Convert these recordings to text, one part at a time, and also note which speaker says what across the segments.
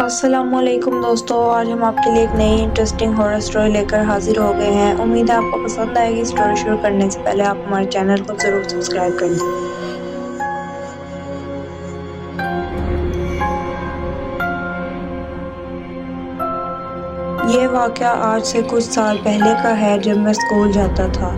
Speaker 1: السلام علیکم دوستو، آج ہم آپ کے لیے ایک نئی انٹرسٹنگ ہارر سٹوری لے کر حاضر ہو گئے ہیں۔ امید ہے آپ کو پسند آئے گی۔ سٹوری شروع کرنے سے پہلے آپ ہمارے چینل کو ضرور سبسکرائب کر لیں۔ یہ واقعہ آج سے کچھ سال پہلے کا ہے، جب میں اسکول جاتا تھا۔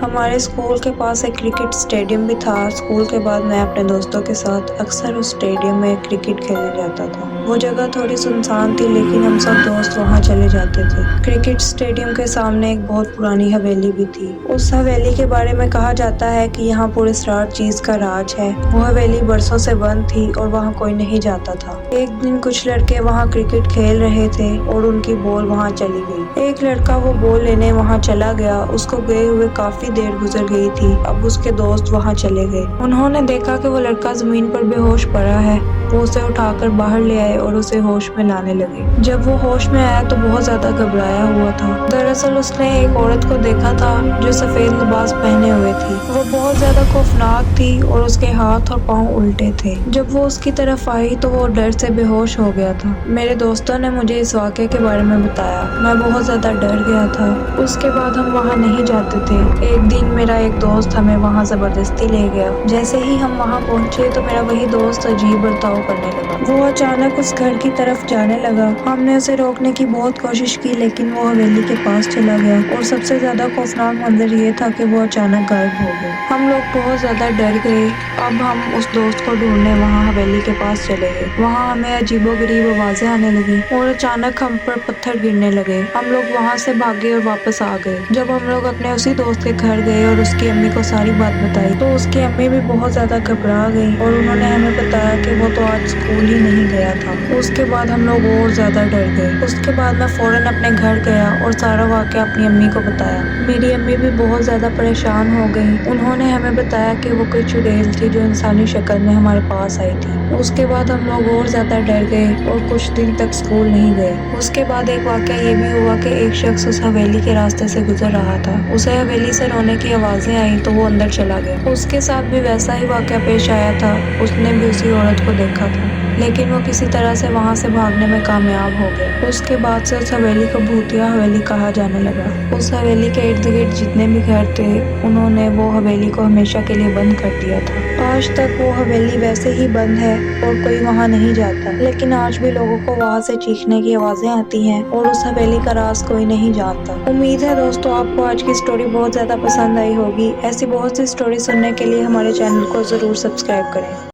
Speaker 1: ہمارے اسکول کے پاس ایک کرکٹ اسٹیڈیم بھی تھا۔ اسکول کے بعد میں اپنے دوستوں کے ساتھ اکثر اس اسٹیڈیم میں کرکٹ کھیلنے جاتا تھا۔ وہ جگہ تھوڑی سنسان تھی، لیکن ہم سب دوست وہاں چلے جاتے تھے۔ کرکٹ اسٹیڈیم کے سامنے ایک بہت پرانی حویلی بھی تھی۔ اس حویلی کے بارے میں کہا جاتا ہے کہ یہاں پر اسرار چیز کا راج ہے۔ وہ حویلی برسوں سے بند تھی اور وہاں کوئی نہیں جاتا تھا۔ ایک دن کچھ لڑکے وہاں کرکٹ کھیل رہے تھے اور ان کی بال وہاں چلی گئی۔ ایک لڑکا وہ بال لینے وہاں چلا گیا۔ اس کو گئے ہوئے کافی دیر گزر گئی تھی۔ اب اس کے دوست وہاں چلے گئے۔ انہوں نے دیکھا کہ وہ لڑکا زمین پر بے ہوش پڑا ہے۔ وہ اسے اٹھا کر باہر لے آئے اور اسے ہوش میں لانے لگے۔ جب وہ ہوش میں آیا تو بہت زیادہ گھبرایا ہوا تھا۔ دراصل اس نے ایک عورت کو دیکھا تھا جو سفید لباس پہنے ہوئے تھی۔ وہ بہت زیادہ خوفناک تھی اور اس کے ہاتھ اور پاؤں الٹے تھے۔ جب وہ اس کی طرف آئی تو وہ ڈر سے بے ہوش ہو گیا تھا۔ میرے دوستوں نے مجھے اس واقعے کے بارے میں بتایا۔ میں بہت زیادہ ڈر گیا تھا۔ اس کے بعد ہم وہاں نہیں جاتے تھے۔ ایک دن میرا ایک دوست ہمیں وہاں زبردستی لے گیا۔ جیسے ہی ہم وہاں پہنچے تو میرا وہی دوست عجیب برتاؤ کرنے لگا۔ وہ اچانک اس گھر کی طرف جانے لگا۔ ہم نے اسے روکنے کی بہت کوشش کی، لیکن وہ حویلی کے پاس چلا گیا اور سب سے زیادہ خوفناک منظر یہ تھا کہ وہ اچانک غائب ہو گیا۔ ہم لوگ بہت زیادہ ڈر گئے۔ اب ہم اس دوست کو ڈھونڈنے وہاں حویلی کے پاس چلے گئے۔ وہاں ہمیں عجیب و غریب آوازیں آنے لگیں اور اچانک ہم پر پتھر گرنے لگے۔ ہم لوگ وہاں سے بھاگے اور واپس آ گئے۔ جب ہم لوگ اپنے اسی دوست کے گھر گئے اور اس کی امی کو ساری بات بتائی تو اس کی امی بھی بہت زیادہ گھبرا گئی اور انہوں نے ہمیں بتایا کہ وہ تو آج اسکول ہی نہیں گیا تھا۔ اس کے بعد ہم لوگ اور زیادہ ڈر گئے۔ اس کے بعد میں فوراً اپنے گھر گیا اور سارا واقعہ اپنی امی کو بتایا۔ میری امی بھی بہت زیادہ پریشان ہو گئی۔ انہوں نے ہمیں بتایا کہ وہ کوئی چڑیل تھی جو انسانی شکل میں ہمارے پاس آئی تھی۔ اس کے بعد ہم لوگ اور زیادہ ڈر گئے اور کچھ دن تک اسکول نہیں گئے۔ اس کے بعد ایک واقعہ یہ بھی ہوا کہ ایک شخص اس حویلی کے راستے سے گزر رہا تھا۔ اسے حویلی سے رونے کی آوازیں آئیں تو وہ اندر چلا گیا۔ اس کے ساتھ بھی ویسا ہی واقعہ پیش آیا تھا۔ اس نے بھی اسی عورت کو دیکھا تھا، لیکن وہ کسی طرح سے وہاں سے بھاگنے میں کامیاب ہو گیا۔ اس کے بعد سے اس حویلی کو بھوتیا حویلی کہا جانے لگا۔ اس حویلی کے ارد گرد جتنے بھی گھر تھے، انہوں نے وہ حویلی کو ہمیشہ کے لیے بند کر دیا تھا۔ آج تک وہ حویلی ویسے ہی بند ہے اور کوئی وہاں نہیں جاتا، لیکن آج بھی لوگوں کو وہاں سے چیخنے کی آوازیں آتی ہیں اور اس حویلی کا راز کوئی نہیں جانتا۔ امید ہے دوستو آپ کو آج کی سٹوری بہت زیادہ پسند آئی ہوگی۔ ایسی بہت سی سٹوری سننے کے لیے ہمارے چینل کو ضرور سبسکرائب کریں۔